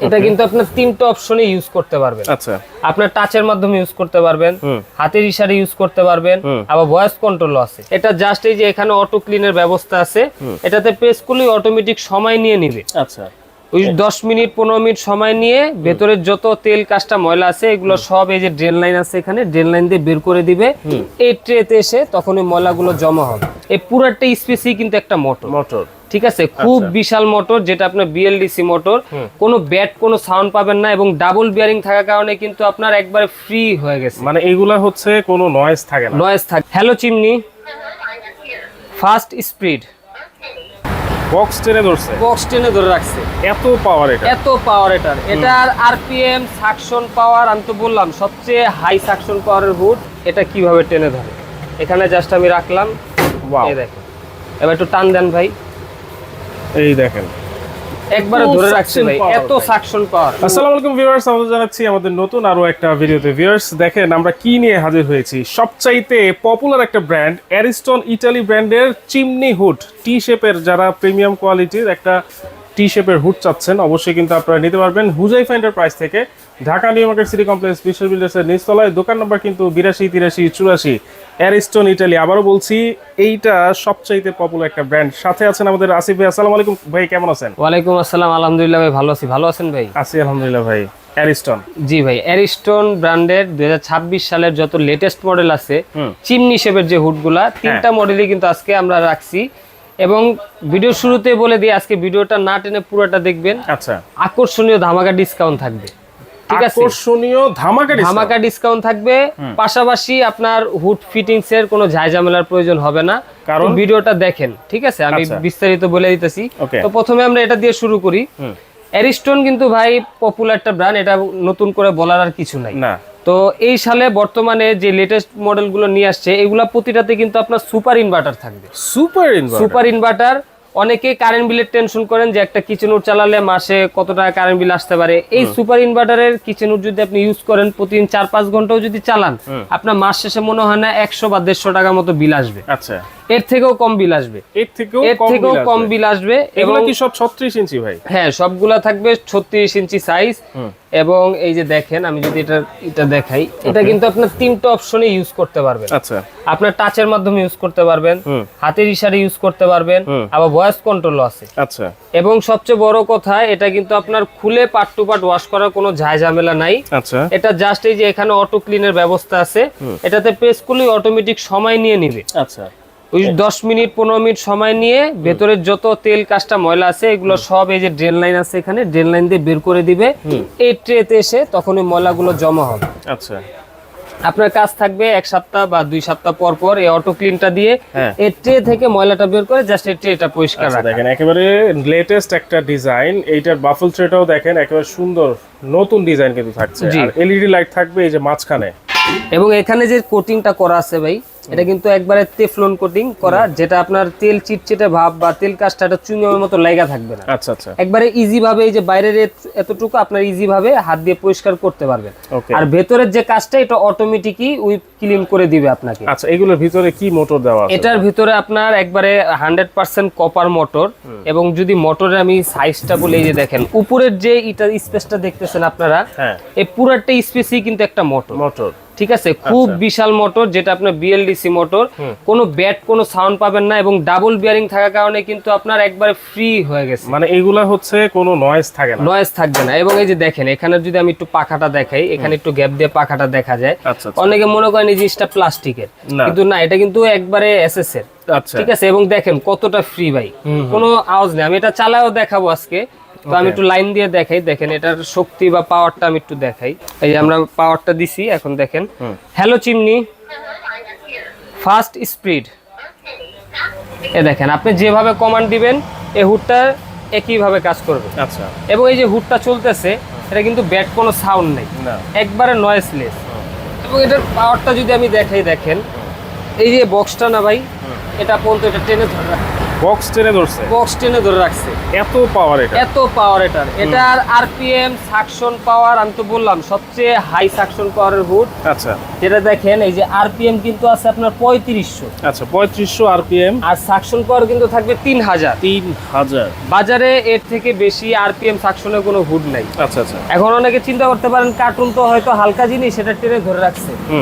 এটা কিন্তু আপনার তিনটা অপশনে ইউজ করতে পারবেন। আচ্ছা, আপনার টাচের মাধ্যমে ইউজ করতে পারবেন, হাতের ইশারায় ইউজ করতে পারবেন, আবার ভয়েস কন্ট্রোলও আছে। এটা জাস্ট এই যে এখানে অটো ক্লিনের ব্যবস্থা আছে, এটাতে প্রেস করলে অটোমেটিক সময় নিয়ে নিবে। আচ্ছা, ওই 10 মিনিট 15 মিনিট সময় নিয়ে ভেতরের যত তেল কাজটা ময়লা আছে এগুলো সব এই যে ড্রেন লাইন আছে এখানে ড্রেন লাইন দিয়ে বের করে দিবে। এই ট্রেতে এসে তখন ওই ময়লাগুলো জমা হবে। এই পুরাটা স্পেসি কিন্তু একটা মোটর, ঠিক আছে, খুব বিশাল মোটর, যেটা আপনার বিএলডিসি মোটর। কোনো ব্যাট কোনো সাউন্ড পাবেন না এবং ডাবল বিয়ারিং থাকার কারণে কিন্তু আপনার একবারে ফ্রি হয়ে গেছে। মানে এইগুলা হচ্ছে কোনো নয়েজ থাকে না। নয়েজ থাকে। Hello chimney, fast speed, box টেনে ধরছে, বক্স টেনে ধরে রাখছে। এত পাওয়ার এটা, এত পাওয়ার এটার আরপিএম, সাকশন পাওয়ার, আমি তো বললাম সবচেয়ে হাই সাকশন পাওয়ারের হুড। এটা কিভাবে টেনে ধরে, এখানে জাস্ট আমি রাখলাম, এই দেখেন। এবার একটু টান দেন ভাই, এই দেখেন একবারে ধরে রাখছে ভাই, এত সাকশন পাওয়ার। আসসালামু আলাইকুম ভিউয়ার্স, আমরা জানাচ্ছি আমাদের নতুন আরো একটা ভিডিওতে। ভিউয়ার্স দেখেন আমরা কি নিয়ে হাজির হয়েছি। সবচাইতে পপুলার একটা ব্র্যান্ড অ্যারিস্টন ইটালি ব্র্যান্ডের চিমনি হুড, টি শেপের, যারা প্রিমিয়াম কোয়ালিটির একটা টি শেপের হুড চাচ্ছেন অবশ্যই কিন্তু আপনারা নিতে পারবেন হুজাইফা এন্টারপ্রাইজ থেকে। Dhaka new market city complex বিশ্ব বিল্ডার্সের নিচতলায়, দোকান নম্বর কিন্তু 82 83 84, অ্যারিস্টন ইটালি। আবারও বলছি, এইটা সবচাইতে পপুলার একটা ব্র্যান্ড। সাথে আছেন আমাদের আসিফ ভাই। আসসালামু আলাইকুম ভাই, কেমন আছেন? ওয়ালাইকুম আসসালাম, আলহামদুলিল্লাহ ভাই, ভালো আছি। ভালো আছেন ভাই? আছি আলহামদুলিল্লাহ ভাই। অ্যারিস্টন, জি ভাই, অ্যারিস্টন ব্র্যান্ডের 2026 সালের যত লেটেস্ট মডেল আছে চিমনি শেপের যে হুডগুলা, তিনটা মডেলই কিন্তু আজকে আমরা রাখছি। এবং ভিডিও শুরুতে বলে দিই, আজকে ভিডিওটা না টেনে পুরোটা দেখবেন। আচ্ছা, আকর্ষণীয় ধামাকা ডিসকাউন্ট থাকবে, ঠিক আছে? আকর্ষণীয় ধামাকা ডিসকাউন্ট থাকবে। পাশাপাশি আপনার হুড ফিটিংস এর কোনো ঝামেলার প্রয়োজন হবে না, কারণ ভিডিওটা দেখেন, ঠিক আছে? আমি বিস্তারিত বলে দিতেছি। তো প্রথমে আমরা এটা দিয়ে শুরু করি। অ্যারিস্টন কিন্তু ভাই পপুলার একটা ব্র্যান্ড, এটা নতুন করে বলার আর কিছু নাই না। তো এই সালে বর্তমানে যে লেটেস্ট মডেলগুলো নিয়ে আসছে, এগুলা প্রতিটাতে কিন্তু আপনার সুপার ইনভার্টার থাকবে। Super inverter. অনেকে কারেন্ট বিলের টেনশন করেন যে একটা কিচেন উড চালালে মাসে কত টাকা কারেন্ট বিল আসতে পারে। এই সুপার ইনভার্টারের কিচেন উড যদি আপনি ইউজ করেন, প্রতিদিন 4-5 ঘন্টাও যদি চালান, আপনার মাস শেষে মনে হয় না 100 বা 150 টাকার মতো বিল আসবে। আচ্ছা, এর থেকেও কম বিল আসবে, এর থেকেও কম বিল আসবে। এগুলো কি সব 36 ইঞ্চি ভাই? হ্যাঁ, সবগুলা থাকবে 36 ইঞ্চি সাইজ। এবং এই যে দেখেন, আমি যদি এটা দেখাই, এটা কিন্তু আপনার তিনটা অপশনে ইউজ করতে পারবেন। আচ্ছা, আপনার টাচের মাধ্যমে ইউজ করতে পারবেন, হাতের ইশারায় ইউজ করতে পারবেন, আবার ভয়েস কন্ট্রোলও আছে। আচ্ছা, এবং সবচেয়ে বড় কথা, এটা কিন্তু আপনার খুলে পার্ট টু পার্ট ওয়াশ করার কোনো ঝামেলা নাই। আচ্ছা, এটা জাস্ট এই যে এখানে অটো ক্লিনের ব্যবস্থা আছে, এটাতে প্রেস করলে অটোমেটিক সময় নিয়ে নিবে। আচ্ছা, ওই 10 মিনিট 15 মিনিট সময় নিয়ে ভেতরের যত তেল কাজটা ময়লা আছে এগুলো সব এই যে ড্রেন লাইন আছে এখানে ড্রেন লাইন দিয়ে বের করে দিবে। এই ট্রেতে এসে তখন ওই ময়লাগুলো জমা হবে। আচ্ছা, আপনার কাজ থাকবে 1 সপ্তাহ বা 2 সপ্তাহ পর পর এই অটো ক্লিনটা দিয়ে এই ট্রে থেকে ময়লাটা বের করে জাস্ট এই ট্রেটা পরিষ্কার রাখা। দেখেন একেবারে লেটেস্ট একটা ডিজাইন। এইটার বাফল ট্রেটাও দেখেন একেবারে সুন্দর নতুন ডিজাইন কিন্তু থাকছে। আর এলইডি লাইট থাকবে এই যে মাঝখানে। এবং এখানে যে কোটিংটা করা আছে ভাই, এটা কিন্তু একবারে টেফলন কোটিং করা, যেটা আপনার তেল চিটচিটে ভাব বা তেল কাজটা এটা চুইংগামের মতো লাগা থাকবে না। আচ্ছা, আচ্ছা, একবারে ইজি ভাবে এই যে বাইরের এতটুকু আপনার ইজি ভাবে হাত দিয়ে পরিষ্কার করতে পারবেন। আর ভেতরের যে কাজটা এটা অটোমেটিকই উই ক্লিন করে দিবে আপনাকে। আচ্ছা, এগুলোর ভিতরে কি মোটর দেওয়া আছে? এটার ভিতরে আপনার একবারে 100% কপার মোটর। এবং যদি মোটরের আমি সাইজটা বলি, এই যে দেখেন উপরের যে এটা স্পেসটা দেখতেছেন আপনারা, এই পুরোটা স্পেসই কিন্তু একটা মোটর, ঠিক আছে? খুব বিশাল মোটর, যেটা আপনার বিএলডিসি মোটর। কোনো ব্যাট কোনো সাউন্ড পাবেন না এবং ডাবল বিয়ারিং থাকার কারণে কিন্তু আপনার একবারে ফ্রি হয়ে গেছে। মানে এইগুলা হচ্ছে কোনো নয়েজ থাকে না, নয়েজ থাকবে না। এবং এই যে দেখেন এখানে যদি আমি একটু পাখাটা দেখাই, এখানে একটু গ্যাপ দিয়ে পাখাটা দেখা যায়। অনেকে মনে করেন এই জিনিসটা প্লাস্টিকের, কিন্তু না, এটা কিন্তু একবারে এসএস এর, ঠিক আছে? এবং দেখেন কতটা ফ্রি ভাই, কোনো আওয়াজ নেই। আমি এটা চালাও দেখাবো আজকে, তো আমি একটু লাইন দিয়ে দেখাই। দেখেন এটার শক্তি বা পাওয়ারটা আমি একটু দেখাই। এই যে আমরা পাওয়ারটা দিছি, এখন দেখেন। Hello chimney, fast speed. এ দেখেন আপনি যেভাবে কমান্ড দিবেন এই হুডটা একইভাবে কাজ করবে। আচ্ছা, এবং এই যে হুডটা চলতেছে, এটা কিন্তু ব্যাট কোনো সাউন্ড নেই, একবারে নয়েজলেস। এবং এটার পাওয়ারটা যদি আমি দেখাই, দেখেন এই যে বক্সটা না ভাই, এটা পর্যন্ত এটা টেনে ধরে রাখে। বক্স টেনে ধরছে, বক্স টেনে ধরে রাখছে। এত পাওয়ার এটা, এত পাওয়ার এটার আরপিএম সাকশন পাওয়ার, আমি তো বললাম সবচেয়ে হাই সাকশন পাওয়ারের হুড। আচ্ছা, যেটা দেখেন এই যে আরপিএম কিন্তু আছে আপনার 3500। আচ্ছা 3500 আরপিএম, আর সাকশন পাওয়ার কিন্তু থাকবে 3000। 3000 বাজারে এর থেকে বেশি আরপিএম সাকশনের কোনো হুড নাই। আচ্ছা আচ্ছা। এখন অনেকে চিন্তা করতে পারেন কার্টুন তো হয়তো হালকা জিনিস, সেটা টেনে ধরে রাখছে।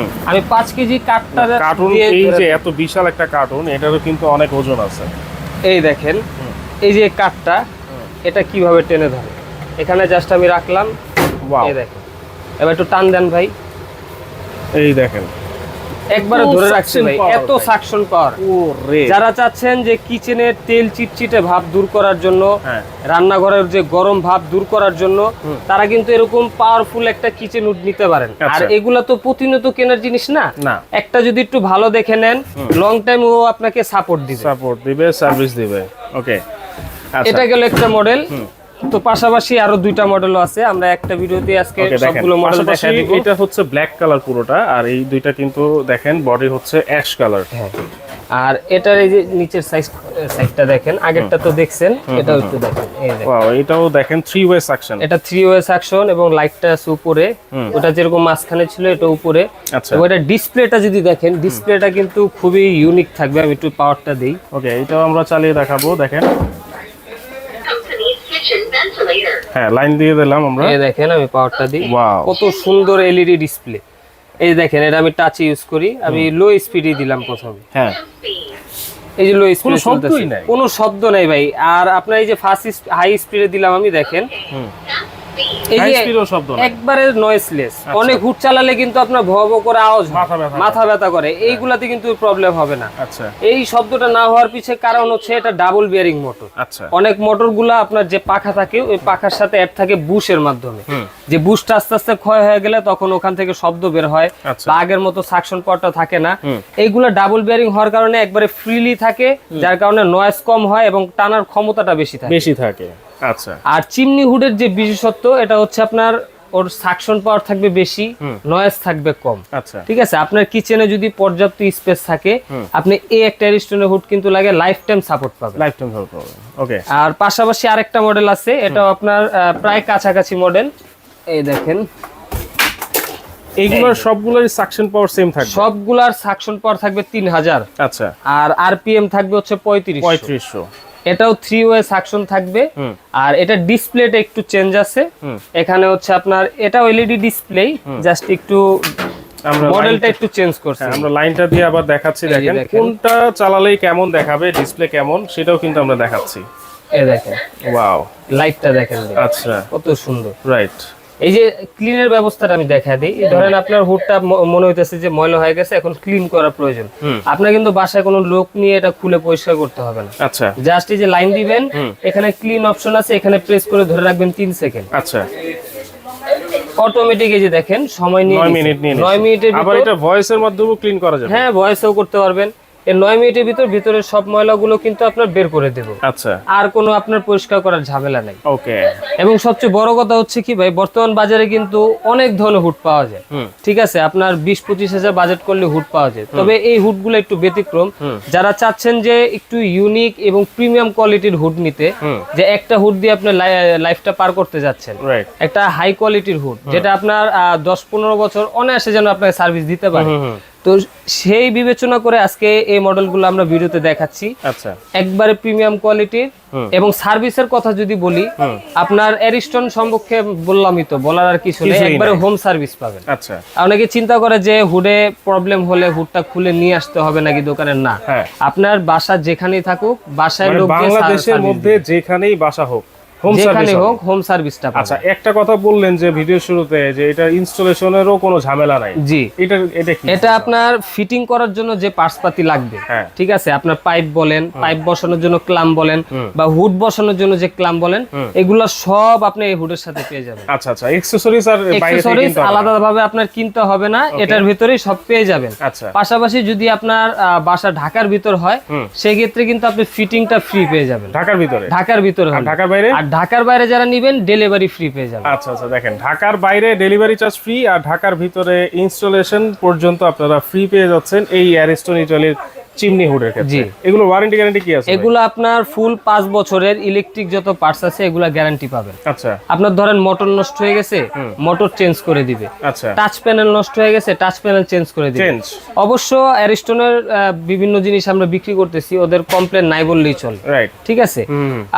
আমি 5 কেজি কাঠটা কার্টুন, এই যে এত বিশাল একটা কার্টুন, এটারও কিন্তু অনেক ওজন আছে। এই দেখেন এই যে কাঠটা, এটা কিভাবে টেনে ধরে, এখানে জাস্ট আমি রাখলাম। ওয়াও, এই দেখেন, এবার একটু টান দেন ভাই, এই দেখেন একবারে ধরে রাখছে ভাই, এত সাকশন পাওয়ার। যারা চাচ্ছেন যে কিচেনের তেল চিটচিটে ভাব দূর করার জন্য, রান্নাঘরের যে গরম ভাব দূর করার জন্য, তারা কিন্তু এরকম পাওয়ারফুল একটা কিচেন হুড নিতে পারেন। আর এগুলা তো প্রতিনিয়ত কেনার জিনিস না, একটা যদি একটু ভালো দেখে নেন, লং টাইম ও আপনাকে সাপোর্ট দিবে, সার্ভিস দিবে। ওকে, এটা গেল একটা মডেল। তো পাশাপাশি আরো দুইটা মডেলও আছে, আমরা একটা ভিডিওতে আজকে সবগুলো মডেল দেখাই দিব। এটা হচ্ছে ব্ল্যাক কালার পুরোটা, আর এই দুইটা কিন্তু দেখেন বডি হচ্ছে অ্যাশ কালার। হ্যাঁ, আর এটার এই যে নিচের সাইডটা দেখেন, আগেরটা তো দেখছেন, এটাও একটু দেখেন। এই দেখেন, ওয়াও, এটাও দেখেন 3 ওয়ে সাকশন। এটা 3 ওয়ে সাকশন এবং লাইটটা আছে উপরে, ওটা যেরকম মাঝখানে ছিল এটা উপরে। আচ্ছা, এবং এটা ডিসপ্লেটা যদি দেখেন, ডিসপ্লেটা কিন্তু খুবই ইউনিক থাকবে। আমি একটু পাওয়ারটা দেই। ওকে, এটাও আমরা চালিয়ে দেখাবো। দেখেন, হ্যাঁ লাইন দিয়ে দিলাম আমরা। এই দেখেন আমি পাওয়ারটা দিই, ওয়াও, কত সুন্দর এলইডি ডিসপ্লে। এই দেখেন, এটা আমি টাচ ইউজ করি, আমি লো স্পিডে দিলাম প্রথমে। হ্যাঁ, এই যে লো স্পিডে শব্দই নাই, কোনো শব্দ নাই ভাই। আর আপনার এই যে ফার্স্ট হাই স্পিডে দিলাম আমি, দেখেন এই যে একবারে নয়েসলেস। অনেক হুড চালালে কিন্তু আপনার ভব করে আওয়াজ, মাথা ব্যথা করে, এইগুলাতে কিন্তু প্রবলেম হবে না। আচ্ছা, এই শব্দটা না হওয়ার পিছে কারণ হচ্ছে এটা ডাবল বিয়ারিং মোটর। আচ্ছা, অনেক মোটরগুলা আপনার যে পাখা থাকে, ওই পাখার সাথে অ্যাড থাকে বুশের মাধ্যমে, যে বুশটা আস্তে আস্তে ক্ষয় হয়ে গেলে তখন ওখান থেকে শব্দ বের হয়, বা আগের মতো সাকশন পাওয়ারটা থাকে না। এইগুলা ডাবল বিয়ারিং হওয়ার কারণে একবারে ফ্রিলি থাকে, যার কারণে নয়েজ কম হয় এবং টানার ক্ষমতাটা বেশি থাকে। আচ্ছা, আর চিমনি হুডের যে বিশেষত্ব, এটা হচ্ছে আপনার ওর সাকশন পাওয়ার থাকবে বেশি, নয়েজ থাকবে কম। আচ্ছা, ঠিক আছে, আপনার কিচেনে যদি পর্যাপ্ত স্পেস থাকে, আপনি এই একটা অ্যারিস্টনের হুড কিন্তু লাগে লাইফ টাইম সাপোর্ট পাবেন। ওকে, আর পাশাপাশি আরেকটা মডেল আছে, এটাও আপনার প্রায় কাছাকাছি মডেল। এই দেখেন, এইগুলোর সবগুলোর সাকশন পাওয়ার সেম থাকবে, সবগুলার সাকশন পাওয়ার থাকবে 3000। আচ্ছা, আর আরপিএম থাকবে হচ্ছে 3500। এটাও 3 ওয়ে সাকশন থাকবে। আর এটা ডিসপ্লেটা একটু চেঞ্জ আছে, এখানে হচ্ছে আপনার এটাও এলইডি ডিসপ্লে, জাস্ট একটু মডেলটা একটু চেঞ্জ করছে। আমরা লাইনটা দিয়ে আবার দেখাচ্ছি, দেখেন কোনটা চালালেই কেমন দেখাবে, ডিসপ্লে কেমন সেটাও কিন্তু আমরা দেখাচ্ছি। এই দেখেন, ওয়াও, লাইটটা দেখেন, আচ্ছা কত সুন্দর। রাইট, এই যে ক্লিনের ব্যবস্থাটা আমি দেখা দিই। ধরেন আপনার হুডটা মনে হইতেছে যে ময়লা হয়ে গেছে, এখন ক্লিন করার প্রয়োজন। আপনার কিন্তু বাসায় কোনো লোক নিয়ে এটা খুলে পরিষ্কার করতে হবে না। আচ্ছা, জাস্ট এই যে লাইন দিবেন, এখানে ক্লিন অপশন আছে, এখানে প্রেস করে ধরে রাখবেন 3 সেকেন্ড। আচ্ছা, অটোমেটিক এই যে দেখেন সময় নিয়ে 9 মিনিট নিয়ে 9 মিনিটের আবার এটা ভয়েসের মাধ্যমে ক্লিন করা যাবে। হ্যাঁ, ভয়েসও করতে পারবেন। এই 9 মিনিটের ভিতরে সব ময়লাগুলো কিন্তু আপনার বের করে দেব। আচ্ছা, আর কোনো আপনার পরিষ্কার করার ঝামেলা নাই। ওকে, এবং সবচেয়ে বড় কথা হচ্ছে কি ভাই, বর্তমান বাজারে কিন্তু অনেক ধরনের হুড পাওয়া যায়। ঠিক আছে, আপনার 20-25 হাজার বাজেট করলে হুড পাওয়া যায়, তবে এই হুডগুলো একটু ব্যতিক্রম। যারা চাচ্ছেন যে একটু ইউনিক এবং প্রিমিয়াম কোয়ালিটির হুড নিতে, যে একটা হুড দিয়ে আপনি লাইফটা পার করতে যাচ্ছেন, একটা হাই কোয়ালিটির হুড যেটা আপনার 10-15 বছর অনায়াসে যেন আপনাকে সার্ভিস দিতে পারে, তো সেই বিবেচনা করে আজকে এই মডেলগুলো আমরা ভিডিওতে দেখাচ্ছি। আচ্ছা, একবারে প্রিমিয়াম কোয়ালিটির। এবং সার্ভিসের কথা যদি বলি, আপনার অ্যারিস্টন সম্পর্কে বললামই তো, বলার আর কিছু নেই, একবারে হোম সার্ভিস পাবেন। আচ্ছা, অনেকে চিন্তা করে যে হুডে প্রবলেম হলে হুডটা খুলে নিয়ে আসতে হবে নাকি দোকানের, না, আপনার বাসা যেখানেই থাকুক, বাসায় লোক বাংলাদেশের মধ্যে যেখানেই বাসা হোক, হোম সার্ভিসটা। আচ্ছা, একটা কথা বললেন যে ভিডিও শুরুতে যে এটা ইনস্টলেশনেরও কোনো ঝামেলা নাই। জি, এটা কি? এটা আপনার ফিটিং করার জন্য যে পার্টসপাতি লাগবে, ঠিক আছে, আপনার পাইপ বলেন, পাইপ বসানোর জন্য ক্লাম বলেন, বা হুড বসানোর জন্য যে ক্লাম বলেন, এগুলো সব আপনি এই হুডের সাথে পেয়ে যাবেন। আচ্ছা আচ্ছা, অ্যাকসেসরিজ আর অ্যাকসেসরিজ আলাদাভাবে আপনার কিনতে হবে না, এটার ভিতরেই সব পেয়ে যাবেন। আচ্ছা, পাশাপাশি যদি আপনার বাসা ঢাকার ভিতর হয়, সেই ক্ষেত্রে কিন্তু আপনি ফিটিংটা ফ্রি পেয়ে যাবেন। ঢাকার ভিতরে হয়, ঢাকার বাইরে, আর ঢাকার বাইরে যারা নেবেন ডেলিভারি ফ্রি পেয়ে যাবেন। আচ্ছা আচ্ছা, দেখেন ঢাকার বাইরে ডেলিভারি চার্জ ফ্রি, আর ঢাকার ভিতরে ইনস্টলেশন পর্যন্ত আপনারা ফ্রি পেয়ে যাচ্ছেন এই অ্যারিস্টন ইটালির চিমনি হুডের ক্ষেত্রে এগুলো ওয়ারেন্টি গ্যারান্টি কি আছে? এগুলো আপনার ফুল 5 বছরের ইলেকট্রিক যত পার্টস আছে এগুলা গ্যারান্টি পাবেন। আচ্ছা, আপনার ধরেন মোটর নষ্ট হয়ে গেছে, মোটর চেঞ্জ করে দিবে। আচ্ছা, টাচ প্যানেল নষ্ট হয়ে গেছে, টাচ প্যানেল চেঞ্জ করে দিবে। অবশ্য অ্যারিস্টনের বিভিন্ন জিনিস আমরা বিক্রি করতেছি, ওদের কমপ্লেন নাই বললেই চলে, রাইট? ঠিক আছে।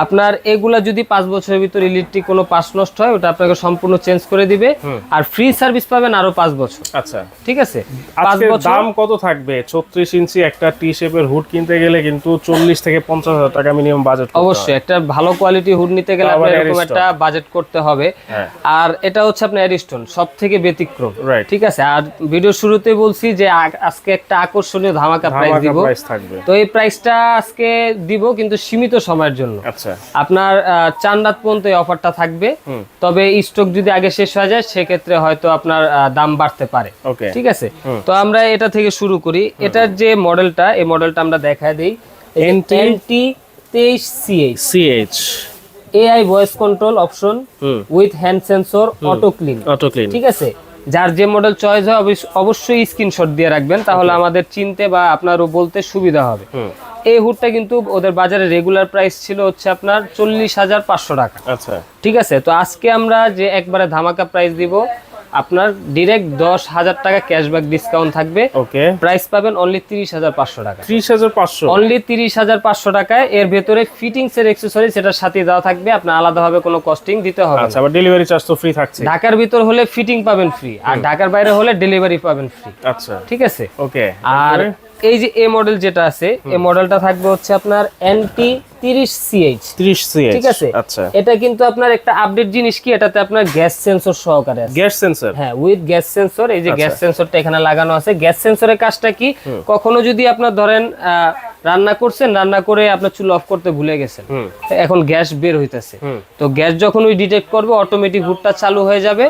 আপনার এগুলা যদি 5 বছরের ভিতর ইলেকট্রিক কোনো পার্টস নষ্ট হয় ওটা আপনাকে সম্পূর্ণ চেঞ্জ করে দিবে, আর ফ্রি সার্ভিস পাবেন আরো 5 বছর। আচ্ছা, ঠিক আছে। 5 বছর। দাম কত থাকবে? 36 ইঞ্চি একটা টি শেপের হুড কিনতে গেলে কিন্তু 40 থেকে 50,000 টাকা মিনিমাম বাজেট। অবশ্যই একটা ভালো কোয়ালিটি হুড নিতে গেলে আপনার এরকম একটা বাজেট করতে হবে। আর এটা হচ্ছে আপনার অ্যারিস্টন সবথেকে ব্যতিক্রম, ঠিক আছে। আর ভিডিও শুরুতে বলছি যে আজকে একটা আকর্ষণীয় ধামাকা প্রাইস দিব, তো এই প্রাইসটা আজকে দিব কিন্তু সীমিত সময়ের জন্য। আচ্ছা, আপনার 4 রাত পর্যন্ত এই অফারটা থাকবে, তবে স্টক যদি আগে শেষ হয়ে যায় সেক্ষেত্রে হয়তো আপনার দাম বাড়তে পারে, ঠিক আছে। তো আমরা এটা থেকে শুরু করি। এটার যে মডেলটা, এই মডেলটা আমরা দেখায় দিই। NT23CH AI voice control option with hand sensor auto clean, ঠিক আছে। যার যে মডেল চয়েস হয় অবশ্যই স্ক্রিনশট দিয়ে রাখবেন, তাহলে আমাদের চিনতে বা আপনারও বলতে সুবিধা হবে। এই হুডটা কিন্তু ওদের বাজারে রেগুলার প্রাইস ছিল হচ্ছে আপনার 40,500 টাকা। আচ্ছা, ঠিক আছে। তো আজকে আমরা যে একবারে ধামাকা প্রাইস দিব, আপনার ডিরেক্ট 10,000 টাকা ক্যাশব্যাক ডিসকাউন্ট থাকবে। ওকে, প্রাইস পাবেন অনলি 30,500 টাকা। 30,500 অনলি 30,500 টাকায়। এর ভেতরে ফিটিংস এর অ্যাকসেসরি সেটার সাথে দেওয়া থাকবে, আপনার আলাদাভাবে কোনো কস্টিং দিতে হবে না। আচ্ছা, আবার ডেলিভারি চার্জ তো ফ্রি থাকছে। ঢাকার ভিতর হলে ফিটিং পাবেন ফ্রি, আর ঢাকার বাইরে হলে ডেলিভারি পাবেন ফ্রি। আচ্ছা, ঠিক আছে। ওকে। আর এই যে এ মডেল যেটা আছে, এই মডেলটা থাকবে হচ্ছে আপনার NT30CH, ঠিক আছে। আচ্ছা, এটা কিন্তু আপনার একটা আপডেট জিনিস কি, এটাতে আপনার গ্যাস সেন্সর সহকারে আছে। Gas sensor? হ্যাঁ, উইথ গ্যাস সেন্সর। এই যে গ্যাস সেন্সরটা এখানে লাগানো আছে। গ্যাস সেন্সরের কাজটা কি, কখনো যদি আপনার ধরেন রান্না করছেন, রান্না করে আপনার চুলা অফ করতে ভুলে গেছেন, এখন গ্যাস বের হইতেছে, তো গ্যাস যখন ওই ডিটেক্ট করবে অটোমেটিক হুডটা চালু হয়ে যাবে,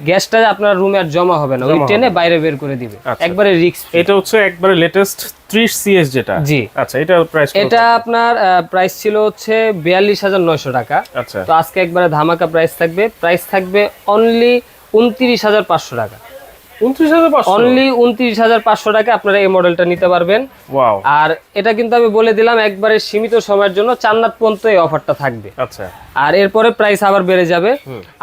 গ্যাসটা আপনার রুমে আর জমা হবে না, ওই টেনে বাইরে বের করে দিবে, একবারে রিস্ক। এটা হচ্ছে একবারে লেটেস্ট 30CS যেটা। জি। আচ্ছা, এটা প্রাইস? এটা আপনার প্রাইস ছিল হচ্ছে 42,900 টাকা। আচ্ছা, তো আজকে একবারে ধামাকা প্রাইস থাকবে। প্রাইস থাকবে অনলি 29,500 টাকা। 29,500? অনলি 29,500 টাকা আপনারা এই মডেলটা নিতে পারবেন। ওয়াও। আর এটা কিন্তু আমি বলে দিলাম একবারে সীমিত সময়ের জন্য, 4 রাত পর্যন্ত এই অফারটা থাকবে। আচ্ছা, আর এরপরে প্রাইস আবার বেড়ে যাবে।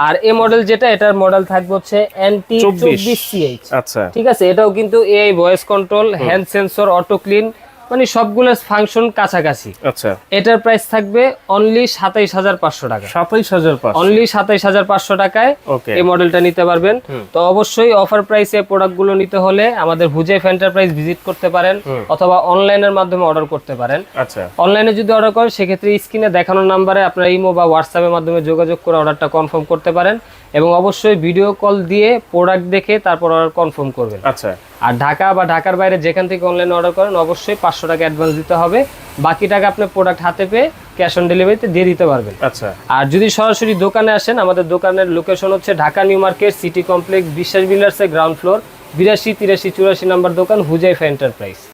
আর এই মডেল যেটা, এটার মডেল থাকবে হচ্ছে NT24CH। আচ্ছা, ঠিক আছে। এটাও কিন্তু AI voice control, hand sensor, auto clean, মানে সবগুলো ফাংশন কাছাকাছি। আচ্ছা, এটার প্রাইস থাকবে অনলি 27,500 টাকা। 27,500? অনলি 27,500 টাকায় এই মডেলটা নিতে পারবেন। তো অবশ্যই অফার প্রাইসে প্রোডাক্টগুলো নিতে হলে আমাদের হুজাইফ এন্টারপ্রাইজ ভিজিট করতে পারেন, অথবা অনলাইনের মাধ্যমে অর্ডার করতে পারেন। আচ্ছা, অনলাইনে যদি অর্ডার করেন সেক্ষেত্রে স্ক্রিনে দেখানো নাম্বারে আপনারা ইমো বা হোয়াটসঅ্যাপের মাধ্যমে যোগাযোগ করে অর্ডারটা কনফার্ম করতে পারেন, এবং অবশ্যই ভিডিও কল দিয়ে প্রোডাক্ট দেখে তারপর অর্ডার কনফার্ম করবেন। আচ্ছা। আর ঢাকা বা ঢাকার বাইরে যেখান থেকে অনলাইনে অর্ডার করেন অবশ্যই 500 টাকা অ্যাডভান্স দিতে হবে, বাকি টাকা আপনি প্রোডাক্ট হাতে পেয়ে ক্যাশ অন ডেলিভারিতে দিয়ে দিতে পারবেন। আচ্ছা। আর যদি সরাসরি দোকানে আসেন, আমাদের দোকানের লোকেশন হচ্ছে Dhaka new market city complex, বিশ্বাস বিল্ডার্সের গ্রাউন্ড ফ্লোর, 82, 83, 84 নাম্বার দোকান, হুজাইফা এন্টারপ্রাইজ।